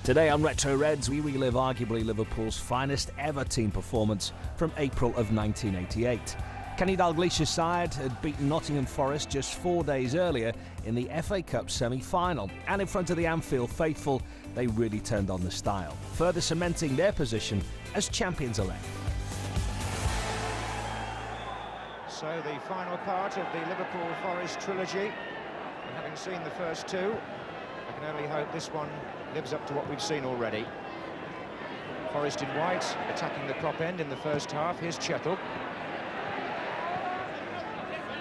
Today on Retro Reds, we relive arguably Liverpool's finest ever team performance from April of 1988. Kenny Dalglish's side had beaten Nottingham Forest just 4 days earlier in the FA Cup semi-final, and in front of the Anfield faithful, they really turned on the style, further cementing their position as champions-elect. So the final part of the Liverpool Forest trilogy, and having seen the first two, I can only hope this one lives up to what we've seen already. Forest in white, attacking the Kop end in the first half. Here's Chettle.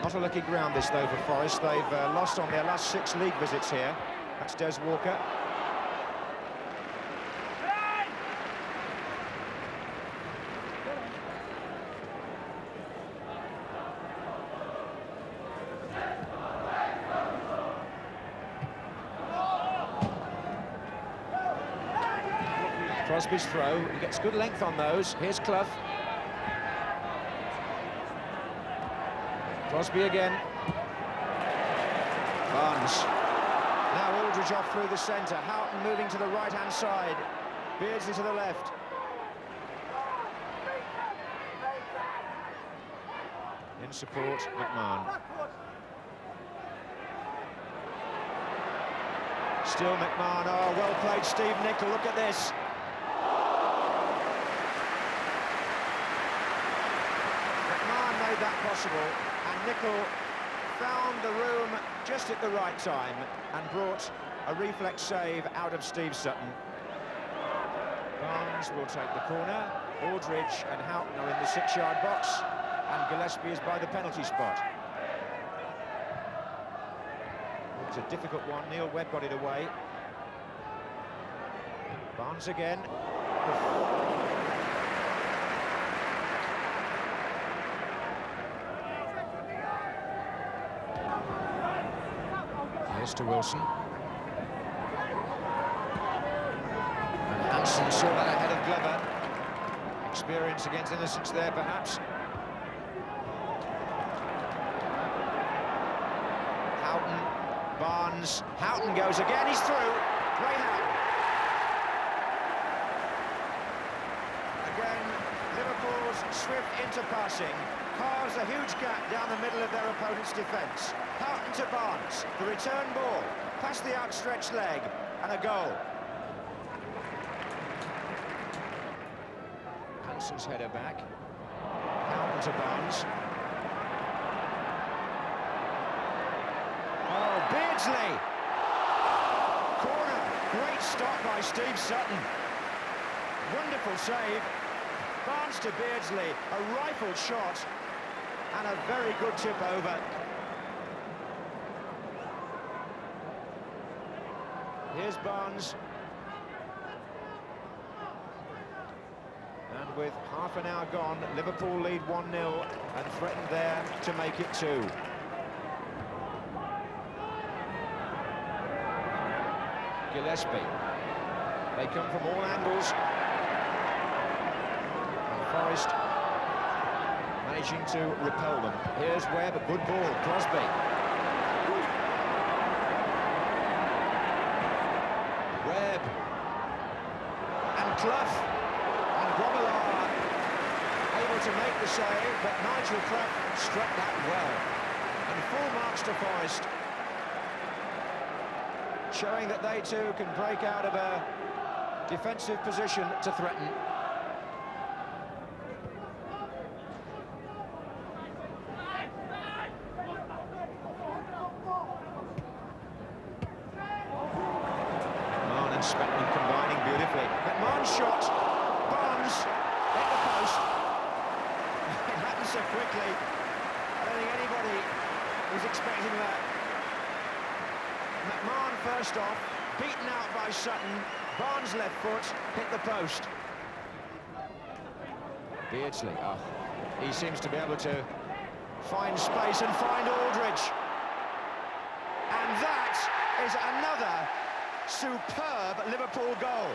Not a lucky ground this though for Forest. They've lost on their last 6 league visits here. That's Des Walker. Crosby's throw, he gets good length on those. Here's Clough. Crosby again. Barnes. Now Aldridge off through the centre. Houghton moving to the right-hand side. Beardsley to the left. In support, McMahon. Still McMahon. Oh, well played, Steve Nicol. Look at this. That possible, and Nicol found the room just at the right time and brought a reflex save out of Steve Sutton. Barnes will take the corner. Aldridge and Houghton are in the 6-yard box, and Gillespie is by the penalty spot. It's a difficult one. Neil Webb got it away. Barnes again. Here's to Wilson. And Hansen saw that ahead of Glover. Experience against innocence there, perhaps. Houghton, Barnes. Houghton goes again, he's through. Ray Houghton. Again, Liverpool's swift interpassing carves a huge gap down the middle of their opponent's defence. Houghton to Barnes, the return ball, past the outstretched leg, and a goal. Hansen's header back. Houghton to Barnes. Oh, Beardsley! Corner, great stop by Steve Sutton. Wonderful save. Barnes to Beardsley, a rifled shot, and a very good tip over. Here's Barnes. And with half an hour gone, Liverpool lead 1-0 and threatened there to make it 2. Gillespie. They come from all angles. Forest managing to repel them. Here's Webb, a good ball, Crosby. Webb. And Clough. And Grobbelaar able to make the save, but Nigel Clough struck that well. And full marks to Forest, showing that they too can break out of a defensive position to threaten. Spetman combining beautifully. McMahon shot. Barnes hit the post. It happened so quickly. I don't think anybody was expecting that. McMahon first off, beaten out by Sutton. Barnes left foot, hit the post. Beardsley, he seems to be able to find space and find Aldridge. And that is another superb Liverpool goal.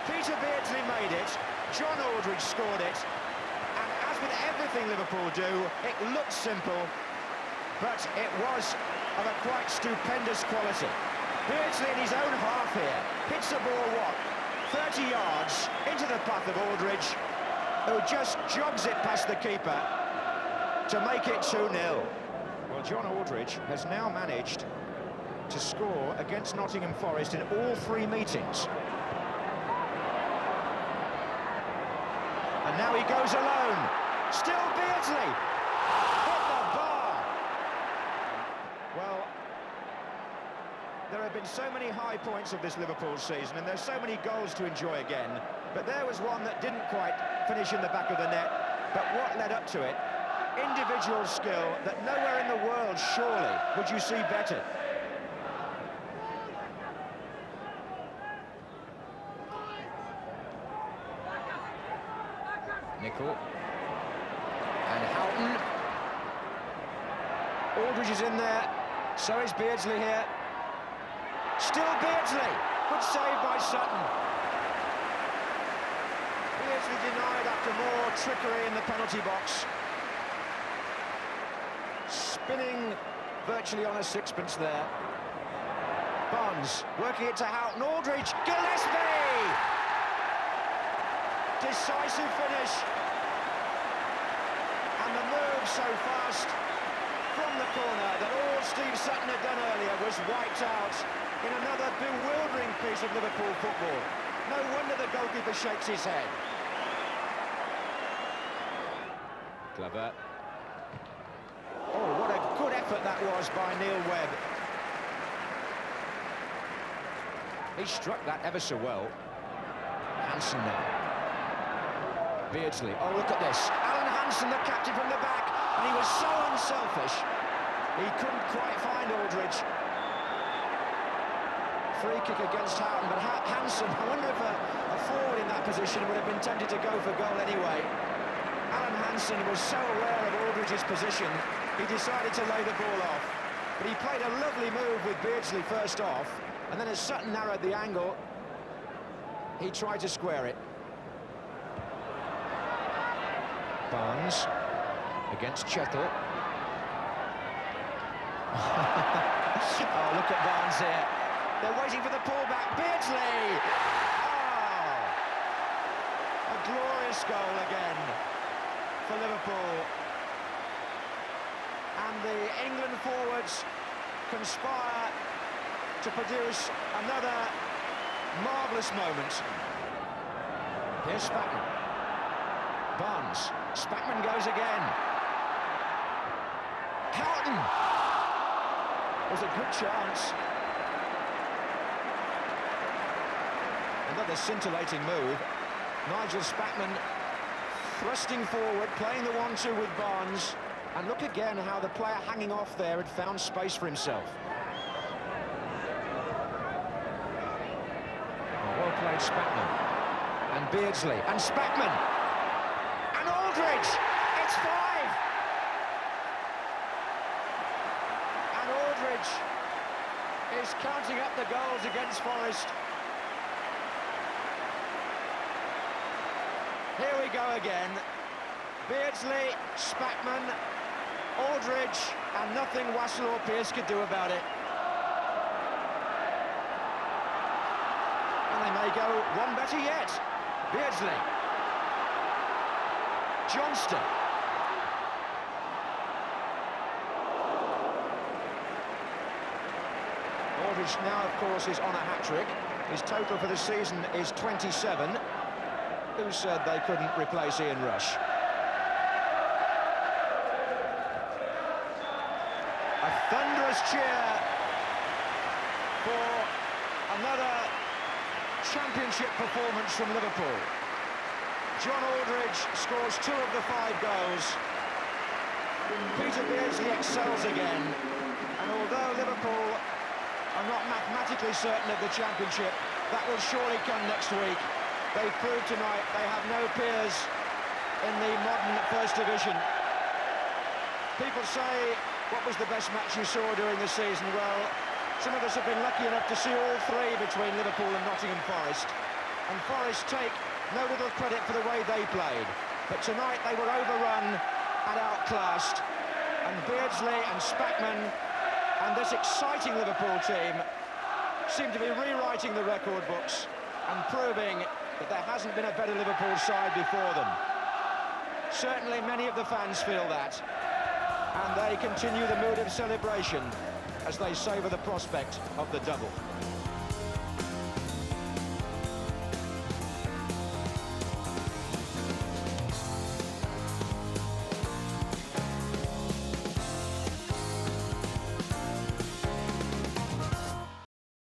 Peter Beardsley made it, John Aldridge scored it, and as with everything Liverpool do, it looks simple, but it was of a quite stupendous quality. Beardsley in his own half here hits the ball, 30 yards into the path of Aldridge, who just jogs it past the keeper to make it 2-0. Well, John Aldridge has now managed to score against Nottingham Forest in all 3 meetings. And now he goes alone. Still Beardsley. Hit the bar. Well, there have been so many high points of this Liverpool season, and there's so many goals to enjoy again. But there was one that didn't quite finish in the back of the net. But what led up to it? Individual skill that nowhere in the world, surely, would you see better. Nickel. And Houghton. Aldridge is in there. So is Beardsley here. Still Beardsley. Good save by Sutton. Beardsley denied after more trickery in the penalty box. Spinning virtually on a sixpence there. Barnes working it to Houghton. Aldridge. Gillespie! Decisive finish. And the move so fast from the corner that all Steve Sutton had done earlier was wiped out in another bewildering piece of Liverpool football. No wonder the goalkeeper shakes his head. Clever. Oh, what a good effort that was by Neil Webb. He struck that ever so well. Hansen now. Beardsley, oh look at this, Alan Hansen, the captain from the back, and he was so unselfish, he couldn't quite find Aldridge. Free kick against Houghton, but Hansen, I wonder if a forward in that position would have been tempted to go for goal anyway. Alan Hansen was so aware of Aldridge's position, he decided to lay the ball off. But he played a lovely move with Beardsley first off, and then as Sutton narrowed the angle, he tried to square it. Barnes against Chettle. Oh, look at Barnes here. They're waiting for the pullback. Beardsley! Oh! A glorious goal again for Liverpool. And the England forwards conspire to produce another marvellous moment. Here's Spackman. Barnes. Spackman goes again. Houghton! Was a good chance. Another scintillating move. Nigel Spackman thrusting forward, playing the 1-2 with Barnes. And look again how the player hanging off there had found space for himself. Well played, Spackman. And Beardsley. And Spackman. Aldridge, it's 5! And Aldridge is counting up the goals against Forest. Here we go again. Beardsley, Spackman, Aldridge, and nothing Wassell or Pearce could do about it. And they may go one better yet. Beardsley. Johnston. Aldridge now, of course, is on a hat-trick. His total for the season is 27. Who said they couldn't replace Ian Rush? A thunderous cheer for another championship performance from Liverpool. John Aldridge scores 2 of the 5 goals. Peter Beardsley excels again. And although Liverpool are not mathematically certain of the championship, that will surely come next week. They've proved tonight they have no peers in the modern First Division. People say, what was the best match you saw during the season? Well, some of us have been lucky enough to see all 3 between Liverpool and Nottingham Forest. And Forest take no little credit for the way they played. But tonight they were overrun and outclassed. And Beardsley and Spackman and this exciting Liverpool team seem to be rewriting the record books and proving that there hasn't been a better Liverpool side before them. Certainly many of the fans feel that, and they continue the mood of celebration as they savour the prospect of the double.